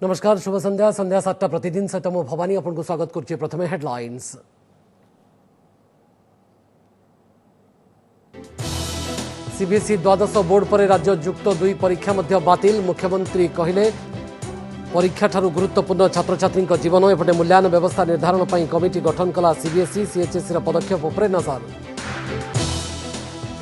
नमस्कार शुभ संध्या संध्या 7टा प्रतिदिन सहित मु भवानी आपको स्वागत करुच्चे। प्रथमे हेडलाइंस। सीबीएसई द्वादश बोर्ड पर राज्य युक्त 2 परीक्षा मध्य बातिल। मुख्यमंत्री कहले परीक्षा ठारू गुरुत्वपूर्ण छात्र छात्री जीवन। एपटे मूल्यांकन व्यवस्था निर्धारण पर कमिटी गठन कला सीबीएसई। सीएचएसई पदक्षेप उपर नजर।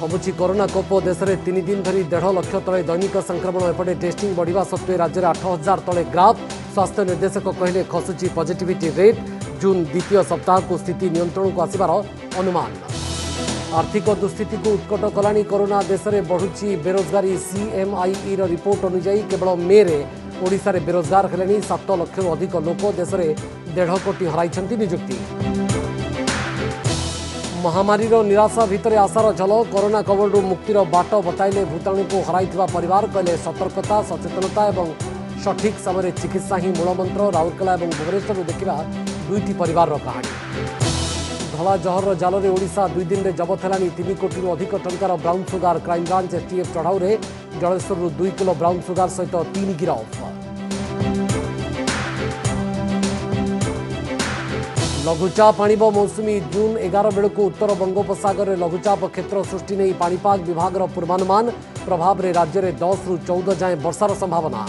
थमुची कोरोना कोप। देश में 3 दिन धरी 1.5 लाख तले दैनिक संक्रमण। एपटे टेस्टिंग बढ़िया सत्वे राज्य में 8,000 तले ग्राफ। स्वास्थ्य निर्देशक कहले खसुची पॉजिटिविटी रेट। जून द्वितीय सप्ताह को स्थिति नियंत्रण को आसबार अनुमान। आर्थिक दुस्थिति को उत्कट कलानी कोरोना। देश में बढ़ुची बेरोजगारी। सीएमआईई रिपोर्ट अनुसार केवल मे रे ओडिशा रे बेरोजगार हेलेनी 7 लाख अधिक लोक। देश में 1.5 कोटी हराई निजुक्ति। महामारी निराशा भितर आशार झलक। कोरोना कवलरू मुक्तिर बाट बताइले भूताणु को हराइथिबा परिवार। कहले सतर्कता सचेतनता एवं सठिक समय चिकित्सा ही मूलमंत्र। राउरकेला और भुवनेश्वर देखा 2टी परिवार कहानी। धला जहर जाल में ओडिशा 2 दिन में जबत है 3 कोटी अधिक टंकार ब्राउन सुगार। क्राइमब्रांच एसटीएफ चढ़ाऊ में जलेश्वर 2 किलो ब्राउन सुगार सहित 3 गिरफ। लघुचाप आणिब मौसुमी। जून 11 बेलू उत्तर बंगोपसागर में लघुचाप क्षेत्र सृष्टि नहीं पाणीपाग विभाग पूर्वानुमान। प्रभाव में राज्य में 10 ରୁ 14 जाए वर्षार संभावना।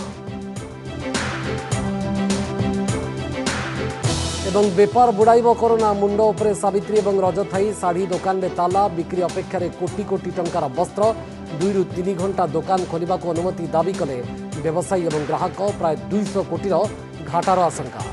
एवं बेपार बुड़ाइब कोरोना। मुंड उपरे सावित्री और रजथाई। साड़ी दुकान में ताला। बिक्री अपेक्षा कोटी कोटी टंकार वस्त्र। 2 ରୁ 3 घंटा दुकान खोलने को अनुमति दाबी कले व्यवसायी और ग्राहक। प्राय 200 कोटी घाटार आशंका।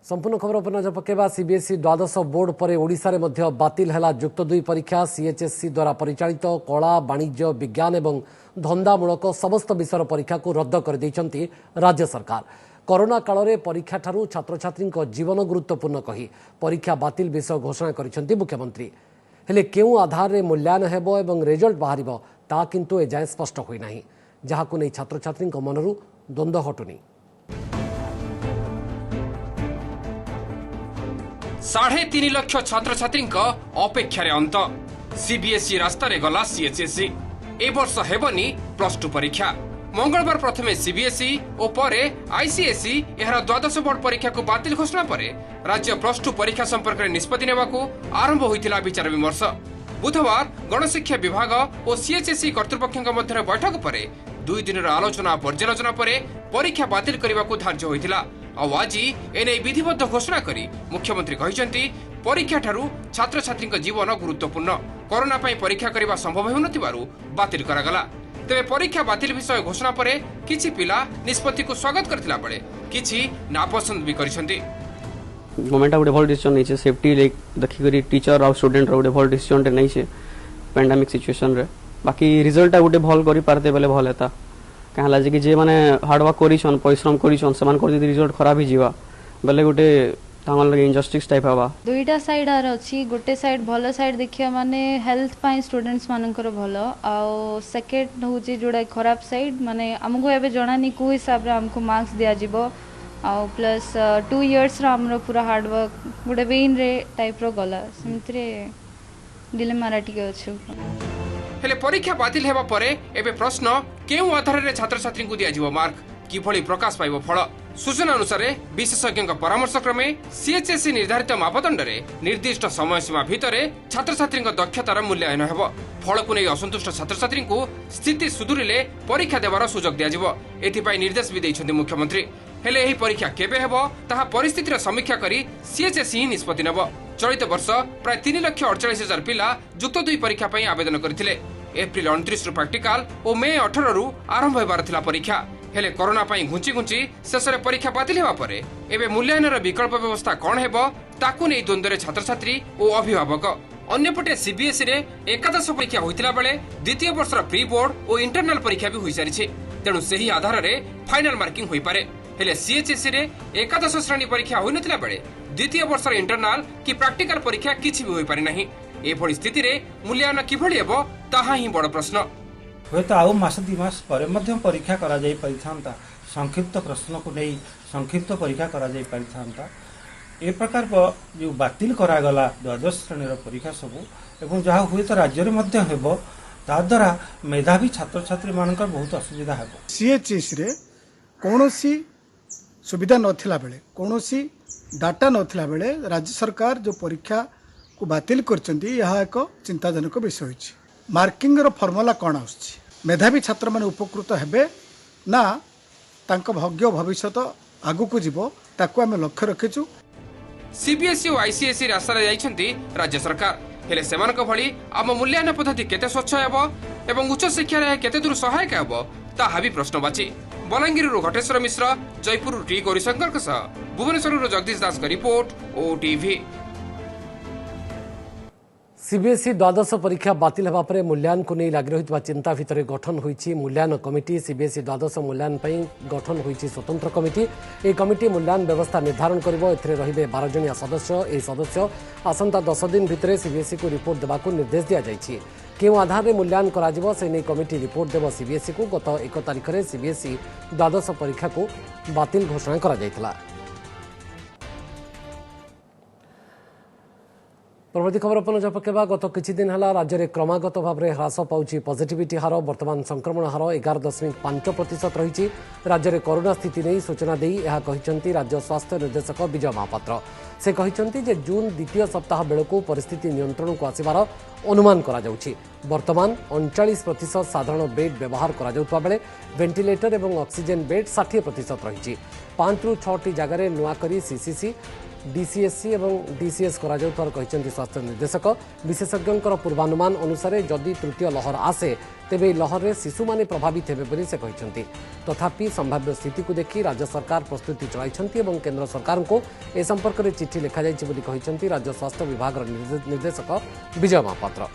संपूर्ण खबर पर नजर पकेबा। सीबीएसई द्वादश बोर्ड पर ओडिशा रे मध्य बातिल हैला युक्त 2 परीक्षा। सीएचएसई द्वारा परिचालित कला वाणिज्य विज्ञान एवं धंदामूलक समस्त विषय परीक्षा को रद्द कर दैछंती राज्य सरकार। कोरोना काल में परीक्षा ठारू छात्र छात्री जीवन गुरुत्वपूर्ण कही परीक्षा बातिल विषय घोषणा करिसेंती मुख्यमंत्री। हेले केउ आधार रे मूल्यांकन हेबो एवं रिजल्ट बाहरिबो ता किंतु एजाए स्पष्ट होई नाही। जहाकु नै छात्र छात्री मनरू द्वंद्व हटुनी। 3.5 लाख छात्र छात्री अपेक्षार अंत। सीबीएसई रास्तार गला सीएचएसई। ए वर्ष हेबनी +2 परीक्षा। मंगलवार प्रथमे सीबीएसई और परे आईसीएसई एहार द्वादश बोर्ड परीक्षा को बातिल घोषणा परे राज्य +2 परीक्षा संपर्क में निष्पत्ति नेबाकू आरंभ होइथिला विचार विमर्श। बुधवार गणशिक्षा विभाग और सीएचएसई कर्तृपक्षों मध्य बैठक पर 2 दिन आलोचना पर्यालोचना पर परीक्षा बातिल करने को धार्य होइथिला। आज एने विधिबद्ध घोषणा करी मुख्यमंत्री कहिसेंती परीक्षा ठारू छात्र छात्री जीवन गुरुत्वपूर्ण। कोरोना पई परीक्षा करबा संभव हेउनथिबारु बातिल करागला। तेबे परीक्षा बातिल विषय घोषणा परे किछि पिला निष्पत्ति को स्वागत करथिला बेले किछि नापसंद भी करिसेंती। गवर्नमेंट गोटे भल डिसीजन नहीं छे। सेफ्टी लाइक देखि करी टीचर और स्टूडेंट गोटे भल डिसीजन नहीं छे पैंडेमिक सिचुएशन रे। बाकी रिजल्ट गोटे भल करि पारते बेले भल हेता। कहला जे कि जे माने हार्ड वर्क करिसन परिश्रम करिसन समान कर यदि रिजल्ट खराब ही जीवा बेले गोटे तामन लगे इनजस्टिस टाइप हवा। दुईटा साइड आर अछि। गोटे साइड भलो साइड देखिया माने हेल्थ पाई स्टूडेंट्स मानकर भलो आ सेकेंड होची जोडा खराब साइड माने हमको एबे जणा नि को हिसाब रे हमको मार्क्स दिया जिवो आ प्लस 2 इयर्स रा हमरो पूरा हार्ड वर्क गोटे वेन रे टाइप रो गला सेमत्रे डिलेमा रा टिके अछि। हेले परीक्षा बातिल हेबा परे एबे प्रश्न केउ आधार रे छात्र छात्री को दिया जिवो मार्क किभଳି प्रकाश पाइबो फल। सूचना अनुसार विशेषज्ञ परामर्श क्रमे सीएचएसई निर्धारित मापदंड रे निर्दिष्ट समय सीमा भितर छात्र छात्री दक्षतार मूल्यांकन हेबो। फल को नहीं असंतुष्ट छात्र छात्री को स्थिति सुधुरिले परीक्षा देवार सुजोग दिया जिवो। एथिपाई निर्देश भी दैछन्ती मुख्यमंत्री। हेले एही परीक्षा केबे हेबो ताहा परिस्थितिर समीक्षा करी सीएचएसई निष्पत्ति नेबो। चलित वर्ष प्राय 3,48,000 पिला युक्त 2 परीक्षा पई आवेदन करथिले। एप्रिल 29 रु प्रैक्टिकल और मे 18 रु आरंभ हेबार थिला परीक्षा। हेले कोरोना पई घुंची घुंची शेष रे परीक्षा बातिल हेबा परे एबे मूल्यांकन विकल्प व्यवस्था कोन हेबो ताकू नै द्वंद्व रे छात्र छात्री और अभिभावक। अन्यपटे सीबीएसई रे एकादश परीक्षा होइतिला बेले द्वितीय वर्ष प्री बोर्ड और इंटरनल परीक्षा भी होई सारिछि। तेणु सेही आधार रे फाइनल मार्किंग होई पारे। हेले सीएचएसई रे एकादश श्रेणी परीक्षा होई नथिला बेले द्वितीय वर्ष इंटरनल कि प्रैक्टिकल परीक्षा किछि भी होई पारे नाही। एभଳି स्थिति रे मूल्यांकन किभଳି हेबो ताहा ही बड़ प्रश्न। हुए तो आउ मास 2 मास पर मध्यम परीक्षा करा जाई परिथांता। संक्षिप्त प्रश्न को नहीं संक्षिप्त परीक्षा करा जाई परिथांता। ए प्रकार जो बातिल करा गला द्वादश श्रेणी परीक्षा सब एवं जहाँ हुए तो राज्य में हेबो ताद्वारा मेधावी छात्र छात्री मानकर बहुत असुविधा है। सीएचएस रे कौनसी सुविधा नथिला बेले कौनसी डाटा नथिला बेले राज्य सरकार जो परीक्षा को बातिल करचंती यह एक चिंताजनक विषय होइछि। मार्किंग रो फॉर्मूला कौन आउछि मेधावी छात्र माने उपकृत हेबे ना तांको भाग्य भविष्यत आगु को जीवो ताको आमे लक्ष्य रखिछु। सीबीएसई और आईसीएसई रास्तार जाइछंती राज्य सरकार हेले सेमानक भली आम मूल्यांकन पद्धति केते स्वच्छ हेबो एवं उच्च शिक्षा रे केते दूर सहायक हेबो ताहा भी प्रश्नवाची। बलांगीर घटेश्वर मिश्र, जयपुर टी गौरीशंकर भुवनेश्वर जगदीश दास का रिपोर्ट ओटीवी। सीबीएसई द्वादश परीक्षा बातिल होगा पर मूल्यांकन को नहीं लगी रही चिंता भितर गठन होईछि मूल्यांकन कमिटी। सीबीएसई द्वादश मूल्यांकन पर गठन होईछि स्वतंत्र कमिटी। यह कमिटी मूल्यांकन व्यवस्था निर्धारण करिवो। एथिरे रहिबे 12 जणिया सदस्य। ए सदस्य आसंता 10 दिन भितर सीबीएसई को रिपोर्ट देबाकू निर्देश दिया जाइछि। केउ आधार रे मूल्यांकन कराजिवो से नहीं कमिटी रिपोर्ट देव सीबीएसई को। गत 1 तारिख में सीबीएसई द्वादश परीक्षा को बातिल घोषणा करा जायतिला। परवर्ती खबर पर नजर पकेबा। गत किछि दिन हला राज्य में क्रमागत भाव में ह्रास पाउछि पॉजिटिविटी हार। वर्तमान संक्रमण हार 11.5% रही। राज्य में कोरोना स्थिति नहीं सूचना दे यह कहिसंती राज्य स्वास्थ्य निर्देशक विजय महापात्र। से कहिसंती जे जून द्वितीय सप्ताह बेलू परिस्थिति नियंत्रण को आसिबार अनुमान करा जाउछि। वर्तमान 39% साधारण बेड व्यवहार करा जाउतबा बेले वेंटिलेटर एवं ऑक्सीजन बेड 60% रही। 5 ରୁ 6टी जगह नुआ करी सीसीसी डीसीएससी एवं डीसीएस करा जाउतबार कहिसंती स्वास्थ्य निर्देशक। विशेषज्ञों पूर्वानुमान अनुसार जदि तृतीय लहर आसे तेबे लहर रे शिशु माने प्रभावित हेबे बोली से कहिसंती। तथापि संभाव्य स्थिति को देखि राज्य सरकार प्रस्तुति चलाइछंती एवं केंद्र सरकार को ए संपर्क में चिठी लिखा जाइछि बोली कहिसंती राज्य स्वास्थ्य विभाग निर्देशक विजय महापात्र।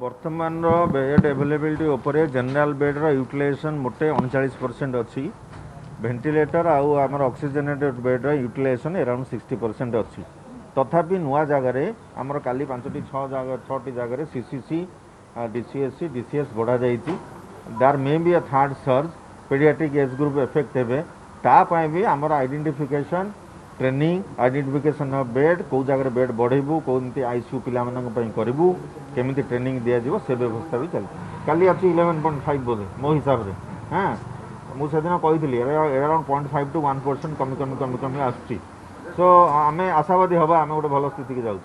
वर्तमान बेड अवेलेबिलिटी उपरे जनरल बेड रो यूटिलाइजेशन मोटे 39% अच्छी। वेंटिलेटर आउ आमर ऑक्सीजनेटेड बेड यूटिलाइजेशन अराउंड 60% अच्छी। तथापि नुआ जगार आमर काली 5-6टी जगह सीसीसी डीसीएससी डीसीएस बढ़ा जाइए। दार may be a third surge paediatric age group effect हेबे तापाई भी आमर identification training identification of bed कौ जगह बेड बढ़ेबू कौन आईसीयू पिलामानन करूँ केमी ट्रेनिंग दिज्व से व्यवस्था भी चलती। काली अच्छी 11.5 बोधे मो हिसाब से। हाँ मुझे कही अराउंड 0.5 to 1% कमी कमी कमी कमी आसुची। सो आम आशावादी हवा आम गोटे भल स्थिति की जाऊँ।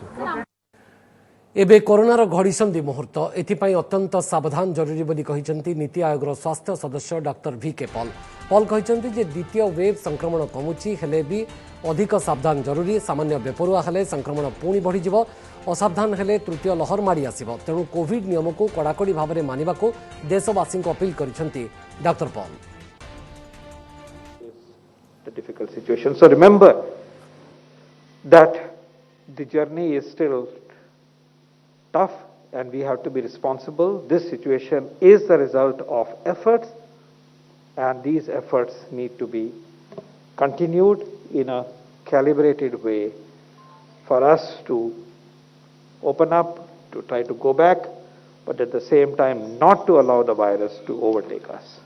एबे कोरोनार घड़ीसंधि मुहूर्त एथिपाई अत्यंत सावधान जरूरी बोली कहिसंती नीति आयोग स्वास्थ्य सदस्य डॉक्टर VK पॉल। पॉल कहिसंती जे द्वितीय वेव संक्रमण कमुची हेले भी अधिक सावधान जरूरी। सामान्य बेपरुआ हेले संक्रमण पुणी बढ़ी जिवो। असावधान हेले तृतीय लहर माड़ी आसिबो। तेणु कोविड नियम को कड़ाकड़ी भाव में मानिबाकू देशवासी को अपील करिसंती doctor Paul. The difficult situation. So remember that the journey is still tough and we have to be responsible. This situation is the result of efforts and these efforts need to be continued in a calibrated way for us to open up, to try to go back, but at the same time not to allow the virus to overtake us.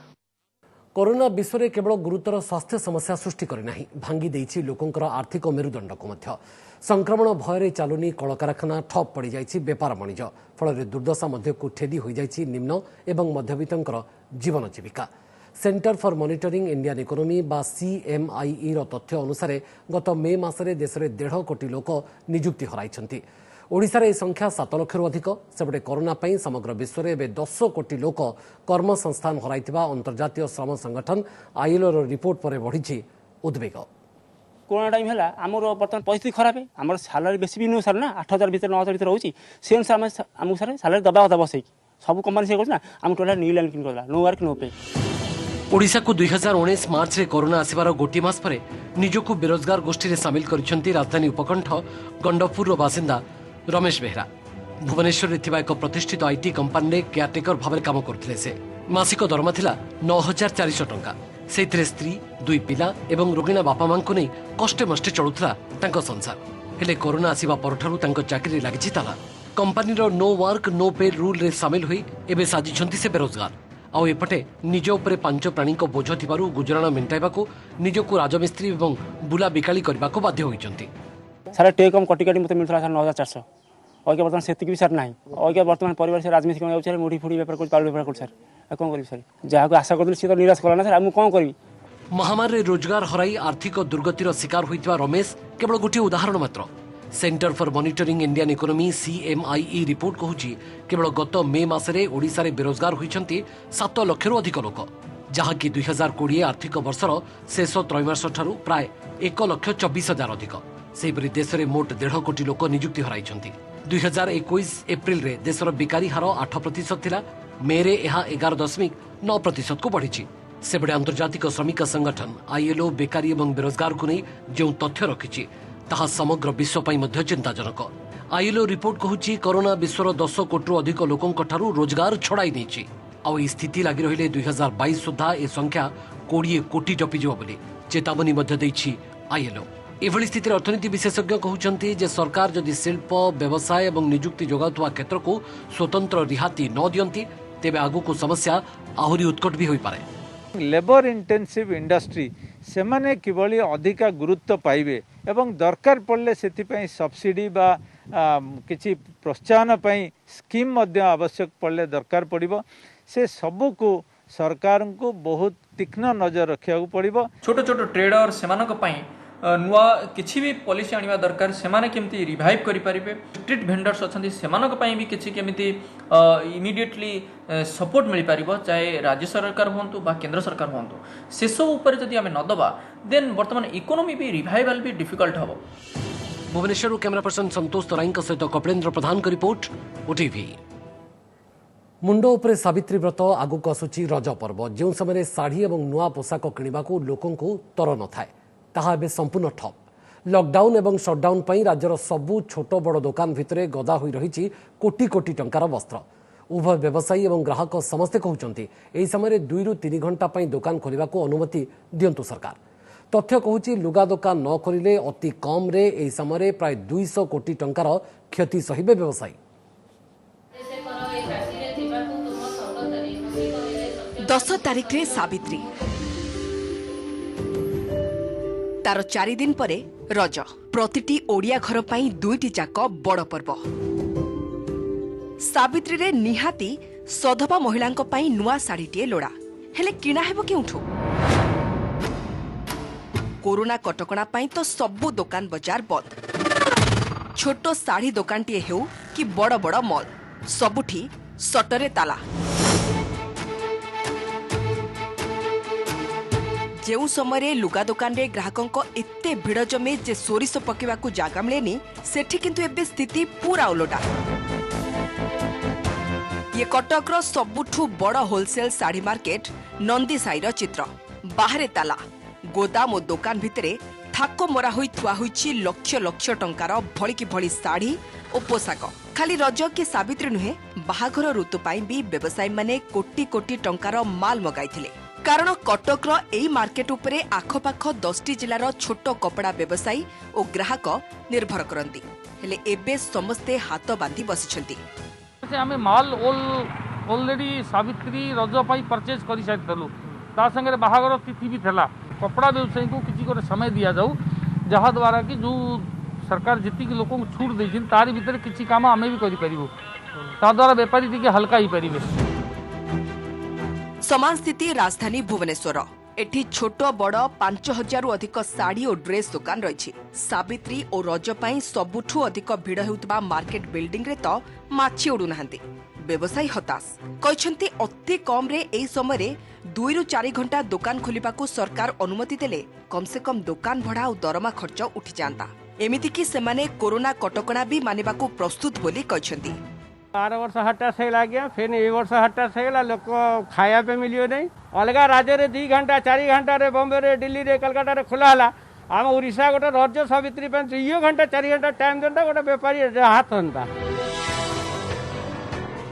Corona विश्व में केवल गुरुतर स्वास्थ्य समस्या सृष्टि करना भांगी देछि लोकंकर आर्थिक मेरुदंड को मध्य। संक्रमण भय चलुनी कलकारखाना ठप पड़ जाइछि बेपार वाणिज्य फल दुर्दशा मध्य को ठेली हो जाइछि निम्न एवं मध्यवित्तर जीवन जीविका। Centre for monitoring Indian economy बा CMIE रो तथ्य अनुसार गत मे मासरे देश में 1.5 कोटी लोक निजुक्ति हराइछंती। ओडिशा रे संख्या 7 लाख रु अधिक। सेपटे कोरोना पई समग्र विश्व में एबे 10 कोटी लोक कर्म संस्थान हराइथिबा अंतर्जातीय श्रम संगठन ILO रो रिपोर्ट पर बढ़िछि उद्वेग। कोरोना टाइम है आमर बर्तमान परिस्थिति खराब है। आमर सालारी बेसी भी नुह सर ना 8000 भर 9000 भर रोचे से अनुसार आमको सर सालारी दबा दबा बसई सब कंपनी से करना आम टोटल न्यू लाइन किन नो वर्क नो पे। ओडिशा को 2019 मार्च रे कोरोना आसिबार गोटी मास परे निजको बेरोजगार गोष्ठी रे शामिल करिसंती राजधानी उपकंठ गंडपुर रो बासिंदा रमेश बेहरा। भुवनेश्वर रे थिबा एक प्रतिष्ठित IT कंपनी रे केयरटेकर भाव काम करथिले। से मासिक दरमा थिला 9400 टंका। सेथिरे स्त्री 2 पिला एवं रोगिणा बापा मां को नै कष्टे मष्टे चलुथला तांको संसार। हेले कोरोना आसिबा परठारु तांको चाकरी लागिछि ताला। कंपनी रो नो वर्क नो पे रूल रे शामिल होई एबे साजिछंती से बेरोजगार। आउ एपटे निज उपरे 5 प्राणी को बोझ थिबारु गुजराण मेंटाइबाकू निजको राजमिस्त्री एवं बुला बिकाली करबाकू बाध्य होइछंती। सारा टेकम कटिकाटी मते मिलथला 9400 अगर बर्तमान से भी सार ना अगर बर्तमान परिवार से राजनीति कम जाऊँ मुठी फुड़ी बेपार कर पालू बेपार कर सार कौन करी सार जहाँ को आशा करूँ सी तो निराश कला ना सर कौन करी। महामारी रोजगार हराई आर्थिक दुर्गतिर शिकार होइतिबा रमेश केवल गोटे उदाहरण मात्र। Centre for monitoring Indian economy CMIE report कहूची केवल गत मे मासरे ओडिशा रे बेरोजगार होइछंती 7 लाख रु अधिक लोक, जहाँकि 2020 आर्थिक वर्षर शेष त्रैमास ठारू प्राय 1,24,000 अधिक। सेहिपरि देश में मोट 1.5 कोटी लोक नियुक्ति हराइछंती। 2021 एप्रिल रे देशर बेकारी हार 8% थिला, मे रे एहा 11.9% को बढ़ी। सेबड़े अंतर्जातिक श्रमिक संगठन ILO बेकारी और बेरोजगार को नहीं जो तथ्य रखिछि ताहा समग्र विश्व पई मध्य चिंताजनक। ILO रिपोर्ट कहूछि कोरोना विश्वर 10 कोटी अधिक लोकंक ठारू रोजगार छड़ाई नेछि। आउ ई स्थिति लागि रहिले 2022 सुधा ए संख्या 20 कोटी टपी जिवो बोली चेतावनी मध्य दैछि ILO। एभली स्थिति अर्थनीति विशेषज्ञ कहउछन्ति जे सरकार जदि शिल्प व्यवसाय और नियुक्ति जोगाउथवा क्षेत्र को स्वतंत्र रिहाती न दियंती तेबे आगुको समस्या आहुरी उत्कट भी होई पारे। लेबर इंटेंसिव इंडस्ट्री से माने किभली अधिका गुरुत्व पाइबे एवं दरकार पड़ले से सब्सिडी बा किछि प्रोत्साहन पई स्कीम मध्य आवश्यक पड़ले दरकार पड़िबो। से सबु को सरकार को बहुत तीक्ष्ण नजर रखा पड़िबो। छोट छोट ट्रेडर सेमानक पई नुआ किछि भी पॉलिसी आनिबा दरकार सेमाने केमती रिवाइव करि परिबे। स्ट्रीट भेंडर्स अछंती सेमानक पई भी किछि केमती इमिडिएटली सपोर्ट मिल पारिबो, चाहे राज्य सरकार होंतु बा केंद्र सरकार होंतु। से सब ऊपर जदि आमे न दबा देन वर्तमान इकोनॉमी भी रिवाइवल भी डिफिकल्ट हबो। भुवनेश्वर कैमरा पर्सन संतोष तराईंक सहित कपिलेन्द्र प्रधान की रिपोर्ट ओटीवी। मुंड उपरे सावित्री व्रत आगुक आसुची रज पर्व, जो समय शाढ़ी और नुआ पोशाक किणवाकू लोकंकु तर न थाए ताहा एबे संपूर्ण ठप। लॉकडाउन और शटडाउन पर राज्यर सबू छोट बड़ दुकान भितर गदा होई रही कोटी कोटी टंकार वस्त्र। उभय व्यवसायी और ग्राहक समस्ते कहते यह समय 2 ରୁ 3 घंटा दुकान खोलने को अनुमति दिंतु सरकार। तथ्य कहूँ लुगा दुकान न खोलिले अति कम रे एही समय प्राय 200 कोटी टंकार क्षति सहिबे व्यवसायी। 10 तारिख रे सावित्री, तार 4 दिन परे रज। प्रतिटी ओडिया घर पाई 2टी जाक बड़ पर्व। सावित्री रे निहाती सधवा महिलांक पाई नुआ साड़ीटीए लोड़ा, हेले किणा हेबो केउठु? कोरोना कटकणा पाई तो सबु दुकान बजार बंद। छोटो साड़ी दुकानटीए हेउ कि बड़ बड़ मॉल सबुठी सटरे ताला। जेउ समय लुगा दुकान रे ग्राहकों एते भिड़ जमे जे सोरिष पकेवाकू जागा मिलेनी, सेठी किंतु एबे स्थिति पूरा उलटा। ये कटकर सबुठू बड़ होलसेल साड़ी मार्केट नंदी साईर चित्र। बाहरे ताला, गोदाम और दुकान भितरे थाको मरा होई थुआ होईची लक्ष लक्ष टंकार भलिकी भली साड़ी और पोशाक। खाली रज कि सावित्री नुहे, बाहाघर ऋतु पाई भी व्यवसायी माने कोटी कोटी टंकार माल मगाइथिले। कारण कटकर एई मार्केट उपरे आखपाख 10टी जिलार छोट कपड़ा व्यवसायी और ग्राहक निर्भर करती। हेले एबे समस्ते हाथ बांधी बसिछंती। आमे माल ऑलरेडी सावित्री रज पाई परचेज करि सारितलु, ता संगे बाहागर तिथि भी थला। कपड़ा व्यवसायी को किछि गोटे समय दिया जाऊ, जहा द्वारा कि जो सरकार जिति लोक छूट देछिन तारि भितर किछि काम आमे भी करि परिबो, ता द्वारा व्यापारी टिके हल्का ही परिबे। समान स्थिति राजधानी भुवनेश्वर। एठी छोट बड़ 5000 रु अधिक साड़ी और ड्रेस दुकान रही। सावित्री और रज पाई सबुठू अधिक भिड़ हेउतबा मार्केट बिल्डिंग रे तो माछी उडु नाहंती। व्यवसायी हताश कहते अति कम रे एई समय रे 2 ରୁ 4 घंटा दुकान खोलिबाकू सरकार अनुमति देले कम से कम दुकान भड़ा और दरमा खर्च उठी जाता। एमिति कि सेमाने कोरोना कटकणा भी मानिबाकू प्रस्तुत बोली कहछंती। 12 वर्ष हटास गया, फिर 1 वर्ष हटास लोक खाया पे मिलियो नहीं। अलग राज्य रे 2 घंटा 4 घंटा रे बॉम्बे रे दिल्ली रे कलकत्ता रे खुला हला। आम ओडिशा गोटे रज सावित्री 2 घंटा 4 घंटा टाइम देता गोटे व्यापारी हाथ हंता।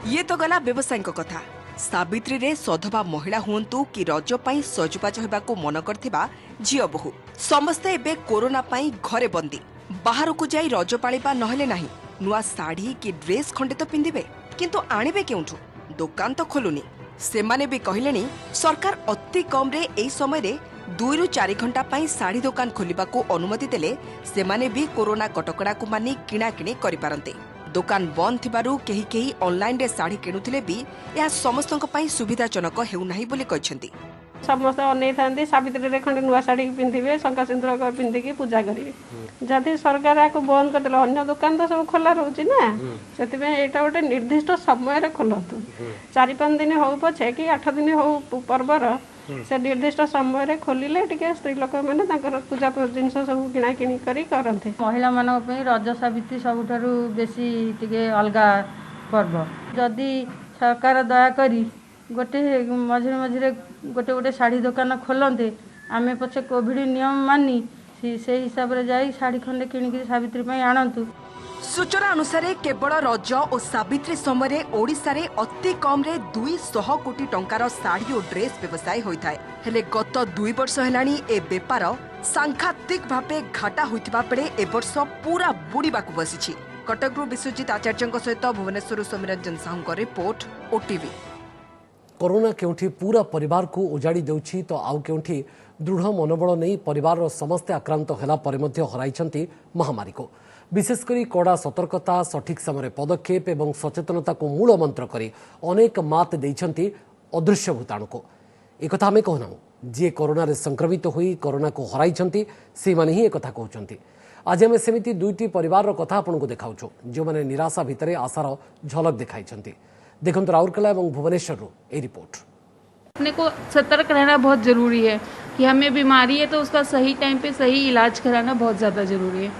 ये तो गला व्यवसायी कथा। सावित्री रे सधवा महिला हुंतु कि रज पाई सजबाज होबाकू मन करथिबा झियो बहु समस्ते एबे कोरोना पाई घरे बंदी। बाहर को जाई रज पालिबा नहले नाही। नुआ साड़ी कि ड्रेस खंडे तो पिंधिबे, किंतु आनिबे केउठु? दुकान तो खोलुनी। सेमाने भी कहलेनी सरकार अति कम रे एई समय रे 2 ରୁ 4 घंटा पाई साड़ी दुकान खोलिबाकू अनुमति देले सेमाने भी कोरोना कटकड़ा को मानी किणा किणी करि पारंते। दुकान बंद थिबारु केही केही ऑनलाइन रे साड़ी किणुथिले भी यह समस्तक पई सुविधाजनक हेउनाही बोली कहछन्ती। समस्त अनै थांती सावित्री खंडे नुआ साड़ी पिंधिबे शंका सिंदूर पिंधिकी पूजा करेंगे। जदि सरकार या बंद करदे अन्य दुकान तो सब खोला रोचे ना से एटा गोटे निर्दिष्ट समय खोलतु 4-5 दिन हो पछे कि 8 दिन हो पर्वर से निर्दिष्ट समय खोलिले टिके स्त्री लोक मैंने पूजा जिन सब किणा किणी करते। महिला मान रज सावित्री सबुठारु बेसी टिके अलगा पर्व जदि सरकार दया करी गोटे मझे मझे गोटे गोटे शाढ़ी दुकान खोलते आमे पछे कोविड नियम मानी से हिसाब रे जाई शाढ़ी खंडे किणिकी सावित्री आणंतु। सूचना अनुसार केवल रज और सावित्री समय ओडिशा रे अति कम रे 200 कोटी टंकार साड़ी और ड्रेस व्यवसाय होता है। हेले गत 2 वर्ष हेलानी ए बेपार सांघातिक भावे घाटा होइतिबा बेले ए वर्ष पूरा बुड़ीबाकू बसिछि। कटकरू विश्वजित आचार्य सहित भुवनेश्वर सौम्यरंजन साहू रिपोर्ट ओटीवी। कोरोना केउठी पूरा परिवार को उजाड़ी देउछि तो आउ केउठी दृढ़ मनोबल नहीं परिवार समस्ते आक्रांत होला परे मध्य हराइछंती महामारी को। विशेषकर कड़ा सतर्कता सठिक समय पदक्षेप एवं सचेतनता को मूल मंत्र करी अनेक मात देइछंती अदृश्य भूताणु को। एक आम कहना जी कोरोना रे संक्रमित हुई कोरोना को हराइछंती से माने ही एक कहउछंती। आज आम सेमिति दुईटी परिवार कथा आपको देखाउछु जो माने निराशा भितरे आशार झलक देखाइछंती। देखो राउरकेला और भुवनेश्वर ए रिपोर्ट। अपने को सतर्क रहना बहुत जरूरी है कि हमें बीमारी है तो उसका सही टाइम पे सही इलाज कराना बहुत ज़्यादा जरूरी है।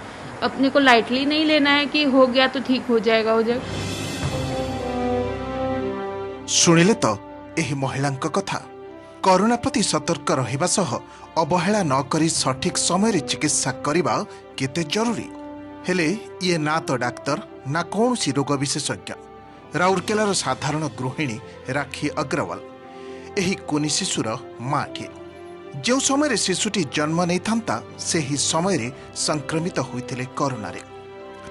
अपने को लाइटली नहीं लेना है कि हो गया तो ठीक हो जाएगा शुणिले तो एही महिलांक कथा कोरोना प्रति सतर्क रहिबा सह अवहेला न करी सठिक समय चिकित्सा करिबा केते जरूरी। हेले ये ना तो डाक्तर ना कौनसी रोग विशेषज्ञ। राउरकेलार साधारण गृहिणी राखी अग्रवाल एही कुनी शिशुर माटी जो समय शिशुटी जन्म नहीं था से ही समय संक्रमित होइथिले कोरोना रे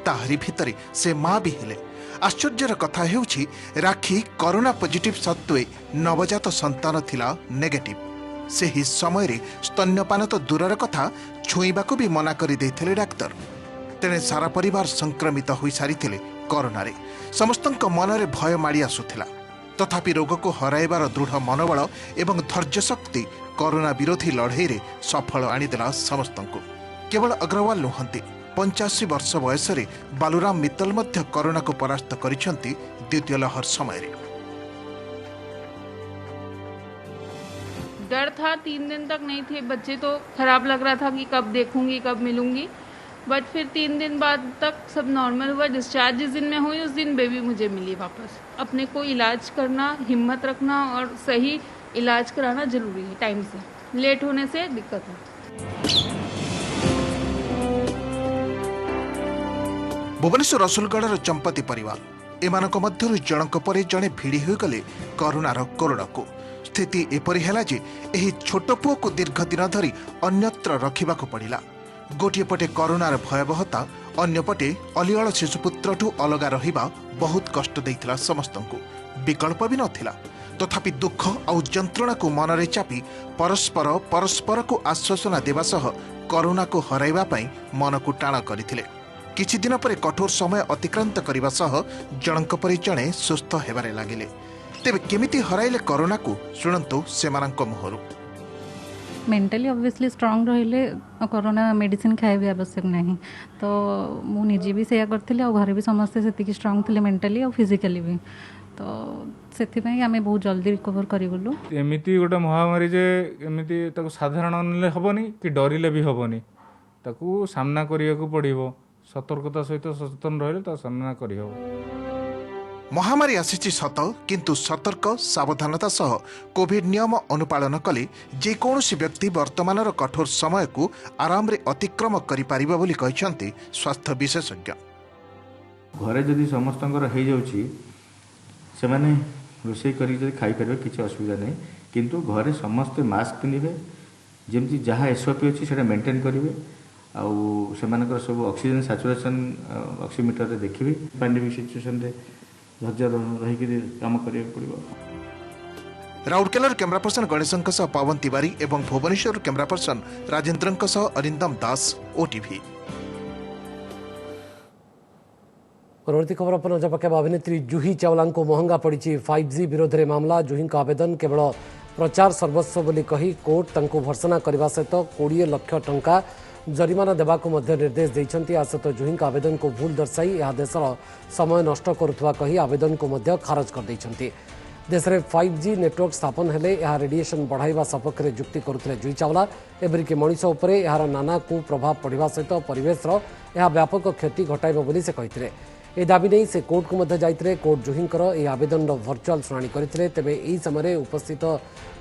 ताहरी भितरे से माँ भी हेले। आश्चर्यर कथा हेउछि राखी कोरोना पॉजिटिव सत्वे नवजात संतान थिला नेगेटिव। से ही समय स्तन्यपान तो दूरर कथा छुईबाकू भी मना करि दैथिले डाक्तर। तेणे सारा परिवार संक्रमित होई सारिथिले कोरोना रे। समस्तंक मनरे भय माड़ी आसुथिला तथापि रोग को हराइबार दृढ़ मनोबल एवं धैर्य शक्ति कोरोना विरोधी लड़ाई रे सफल आनीदेला समस्तंकु। केवल अग्रवाल नुहंती 85 वर्ष बयस बालूराम मित्तल मध्य कोरोना को परास्त करिसेंती द्वितीय लहर समय रे। डर था 3 दिन तक नहीं थे बच्चे तो खराब लग रहा था कि कब देखूंगी कब मिलूंगी बट फिर 3 दिन बाद तक सब नॉर्मल हुआ। डिस्चार्ज जिस दिन में हुई उस दिन बेबी मुझे मिली वापस। अपने को इलाज करना हिम्मत रखना और सही इलाज कराना जरूरी है। टाइम से लेट होने से दिक्कत है। भुवनेश्वर रसुलगढ़ चंपती परिवार एमानक मध्यरु जनक परे जणे भिड़ी होगले कोरोनार कोरड़ को। स्थिति एपरि हैला जे एही छोट पुओ को दीर्घ दिन धरी अन्यत्र रखिबाकू पड़िला। गोटे पटे कोरोनार भयावहता अन्यपटे अलियाल शिशुपुत्रठू अलगा रहिबा बहुत कष्ट देइथिला समस्तंकु। विकल्प भी नथिला तथापि दुख और जंत्रणा को मनरे चापी परस्पर को आश्वासना देवा सह कोरोना को हराइबा पई मन को टाण करथिले। किछि दिन परे कठोर समय अतिक्रांत करबा सह जनक परि जणे सुस्थ हेबारे लागिले। तेबे केमिति हराइले कोरोना को सुनंतु सेमानंक मुहरु। मेंटली ऑब्वियसली स्ट्रांग रहिले कोरोना मेडिसिन खाइबे आवश्यक नहीं तो मु निजे भी सेया करथिले और घरे भी समस्त सेतिकी स्ट्रांग थिले मेंटली और फिजिकली भी तो सेथिपई आमे बहुत जल्दी रिकवर करि गलु। एमिति गोटे महामारी जे एमिति ताको साधारण नले हबनी कि डरिले भी हबनी ताको सामना करिया को पड़िबो। सतर्कता सहित सचेतन रहिले ता सामना करि हबो। महामारी आसीछि सत किंतु सतर्क सावधानता सह कोविड नियम अनुपालन कले जेकोसी व्यक्ति वर्तमानर कठोर समय को आराम रे अतिक्रम करि पारिबा बोली कहिसंती स्वास्थ्य विशेषज्ञ। घरे जदि समस्तंकर हे जाउछि से माने रोषे करी जदि खाई परबे किछि असुविधा नै किंतु घरे समस्त मास्क पिनिबे जेमति जहा एसओपी अछि सेटा मेंटेन करिवे आउ सेमानकर सब ऑक्सीजन सैचुरेशन ऑक्सीमीटर रे देखिबे पैंडेमिक सिचुएशन रे धैर्य रही काम करिया पड़िबो। राउरकेलार कैमरा पर्सन गणेशंक सह पवन तिवारी एवं भुवनेश्वर कैमरा पर्सन राजेंद्रंक सह अरिंदम दास ओटीवी। परवर्ती खबर पर नजर पकाइबा। अभिनेत्री जूही चावला को महंगा पड़ी 5G विरोध में मामला। जूही आवेदन केवल प्रचार सर्वस्व बोली कही कोर्ट तांको भर्सना करने सहित 20 लाख टंका जरिमाना देवाक निर्देश देइछन्ति। आ सहित जूही आवेदन को भूल दर्शाई यह देशर समय नष्ट करुवा कही आवेदन को खारज कर देइछन्ति। देश में 5G नेटवर्क स्थापन हेले यह रेडिएशन बढ़ाइबा सपक्ष जुक्ति करुଥିଲେ जूही चावला। एबरिकी मनीष उपरे यार नाना कुप्रभाव पड़िबा सहित परिवेशर यह व्यापक क्षति घटाइब बोली से कहिथिले। ए दाबी नहीं से कोर्ट को जाइए। कोर्ट जूहींकर यह आवेदन भर्चुआल शुणाणी करते। तेबे यही समय उपस्थित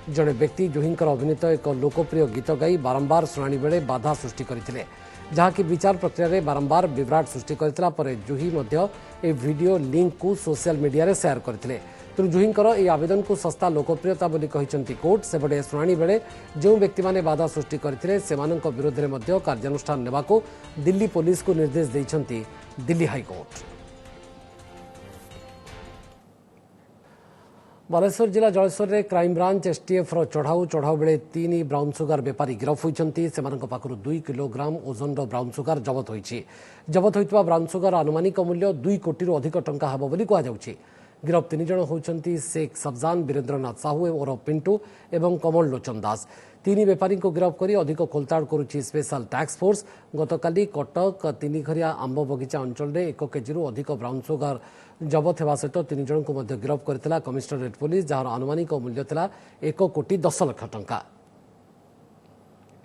जड़े व्यक्ति जूहींकर अभिनीत एक लोकप्रिय गीत गाई बारंबार शुणाणी बेले बाधा सृष्टि करते, जहाँकि विचार प्रक्रिया में बारंबार विभ्राट सृष्टि करता। जूही वीडियो लिंक को सोशल मीडिया रे शेयर करते। तेणु जूहींकर यह आवेदन को सस्ता लोकप्रियता बोली कहिसंति कोर्ट। सेपटे शुणाणी बेले जो व्यक्ति माने बाधा सृष्टि करते सेमानंक विरोध में कार्यानुष्ठान नेबाको दिल्ली पुलिस को निर्देश देइछंति दिल्ली हाईकोर्ट। बालेश्वर जिला जलेश्वर में क्राइमब्रांच एसटीएफ चढ़ाऊ बेले 3 ब्राउन सुगार बेपारी गिरफ होती। 2 किलोग्राम ओजन ब्राउन सुगार जबत होती। जबत होता ब्राउन सुगार आनुमानिक मूल्य 2 कोटी अधिक टंका हेब बोली कहुछि। गिरफ 3 जन होती शेख सब्जान, वीरेन्द्रनाथ साहू और पिंटू एवं कमल लोचन दास। 3 बेपारी को गिरफ कर अधिक खोलताड़ करुछि स्पेशल टास्क फोर्स। गतकाली कटक 3 घरिया आंब बगीचा अंचल में 1 केजी अधिक ब्राउन सुगार जबत होगा सहित 3 जन को गिरफ करथिला कमिशनरेट पुलिस, जार आनुमानिक मूल्य था 1 कोटी 10 लाख टंका।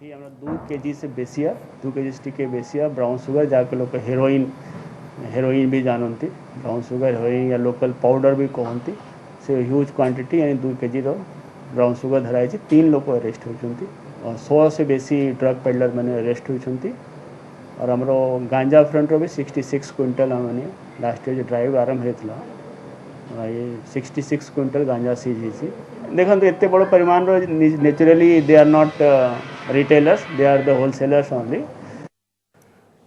2 केजी से बेसिया 2 केजी टिके बेसिया ब्राउन सुगर जहाँको लोक हेरोइन भी जानती। ब्राउन सुगर हेरोइन या लोकल पाउडर भी कहती। से ह्यूज क्वांटिटी यानी 2 केजी ब्राउन सुगर धराई। 3 लोग अरेस्ट होती और 100 से बेसी ड्रग पेडलर मैंने अरेस्ट होती। और आमर गांजा फ्रंट भी 66 क्विंटल मैंने लास्ट ईयर जो ड्राइव आरंभ होता ये 66 क्विंटल गांजा सीज होती। देखो एत बड़ परिमाण naturally they are not retailers, they are the wholesalers only.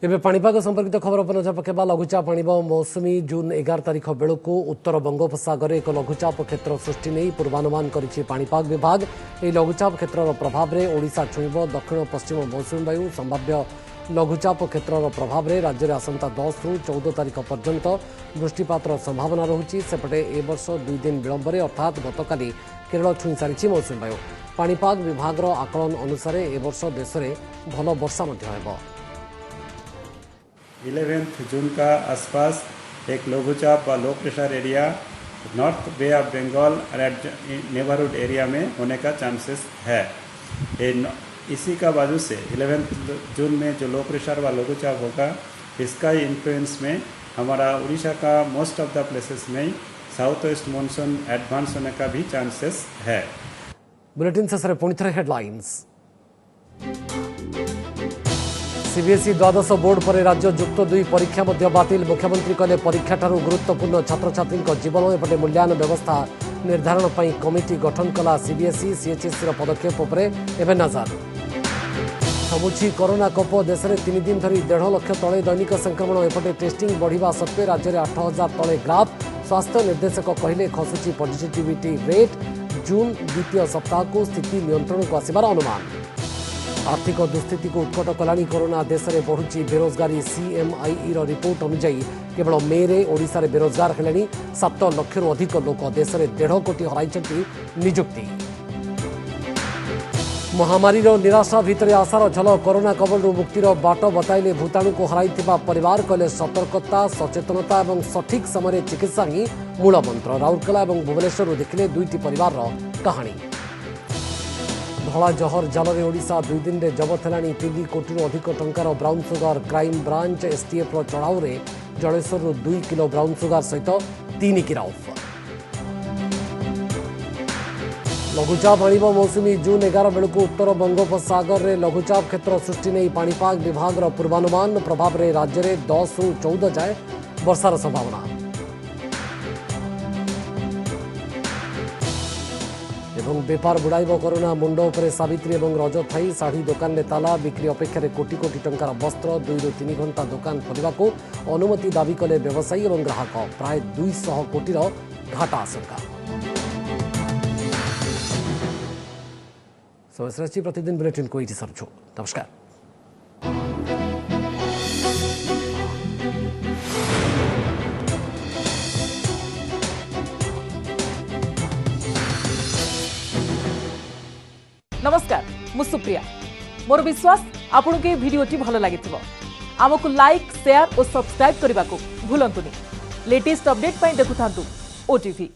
एवं पाणीपाग संपर्कित खबर पर नजर पकेबा। लघुचाप आणिब मौसुमी जून 11 तारिख बेलू उत्तर बंगोपसागर एक लघुचाप क्षेत्र सृष्टि नहीं पूर्वानुमान करिछि पाणीपाग विभाग। यह लघुचाप क्षेत्र प्रभाव में ओडिशा छुईब दक्षिण पश्चिम मौसुमी वायु। संभाव्य लघुचाप क्षेत्र प्रभाव में राज्य में आसंता 10 रु 14 तारिख पर्यंत वृष्टिपात संभावना रहुछि। सेपटे ए वर्ष 2 दिन विलंब अर्थात गतकाली केरल छुई सारी मौसुमी वायु। पाणीपाग विभाग आकलन अनुसार ए वर्ष देश में भल वर्षा हेब। 11 जून का आसपास एक लघुचाप व low pressure area north bay of Bengal neighbourhood area में होने का चांसेस है। इसी का वजह से 11 जून में जो लो प्रेशर व लघुचाप होगा इसका इन्फ्लुएंस में हमारा उड़ीसा का मोस्ट ऑफ द प्लेसेस में साउथ वेस्ट मानसून एडवांस होने का भी चांसेस है। बुलेटिन शेष पुणी थे हेडलाइंस। सीबीएसई द्वादश बोर्ड पर राज्य जुक्त 2 परीक्षा बातिल। मुख्यमंत्री कहले परीक्षा ठारू गुरुत्वपूर्ण छात्र छात्री जीवन एपटे मूल्यांकन व्यवस्था निर्धारण पर कमिटी गठन कला सीबीएसई। सीएचएससी पदक्षेप पर एवं नजर थमुछि कोरोना कोप। देश में 3 दिन धरी 1.5 लाख तले दैनिक संक्रमण एपटे टेस्टिंग बढ़िबा सत्वे राज्य में 8000 तले ग्राफ। स्वास्थ्य निर्देशक कहले खसुची पॉजिटिविटी रेट। जून द्वितीय सप्ताह को स्थिति नियंत्रण को आसिबार अनुमान। आर्थिक दुस्थिति को उत्कट कलानी कोरोना। देश में बढ़ुची बेरोजगारी। सीएमआईई रिपोर्ट अनुसार केवल मे रे ओडिशा रे बेरोजगार हेलेनी 7 लाख अधिक लोक। देश में 1.5 कोटी हराइछंती निजुक्ति। महामारी निराशा भितर आशार झलक। कोरोना कबल मुक्तिर बाट बताइले भूताणु को हराइथिबा परिवार। कहले सतर्कता सचेतनता और सठिक समय चिकित्सा ही मूल मंत्र। राउरकेला और भुवनेश्वर देखिले 2टी परिवार कहानी। धला जहर जाल में ओडिशा 2 दिन में जबत है 3 कोटी अधिक टंकार brown sugar. Crime branch STF चढ़ाऊ जलेश्वर 2 किलो ब्राउन सुगार सहित 3 गिरफ। लघुचाप आणिब मौसुमी जून 11 बेलू उत्तर बंगोपसागर में लघुचाप क्षेत्र सृष्टि नहीं पाणीपाग विभाग पूर्वानुमान। प्रभाव में राज्य में 10 रु 14 जाए वर्षार संभावना। एवं बेपार बुड़ाइब कोरोना। मुंड उपरे सावित्री और रज थाई शाढ़ी दुकान में ताला। बिक्री अपेक्षा कोटी कोटी टंकार वस्त्र। 2 रु 3 घंटा दुकान खोलने को अनुमति दाबी कले व्यवसायी और ग्राहक। प्राय 200 कोटी घाटा आशंका। प्रतिदिन बुलेटिन को ये सरुछु। नमस्कार। नमस्कार मु सुप्रिया मोर विश्वास आपन के भिडियोटी भल लागिथिबो आमको लाइक शेयर और सब्सक्राइब करने को भूलंतुनी लेटेस्ट अपडेट देखुथांतु ओटीवी।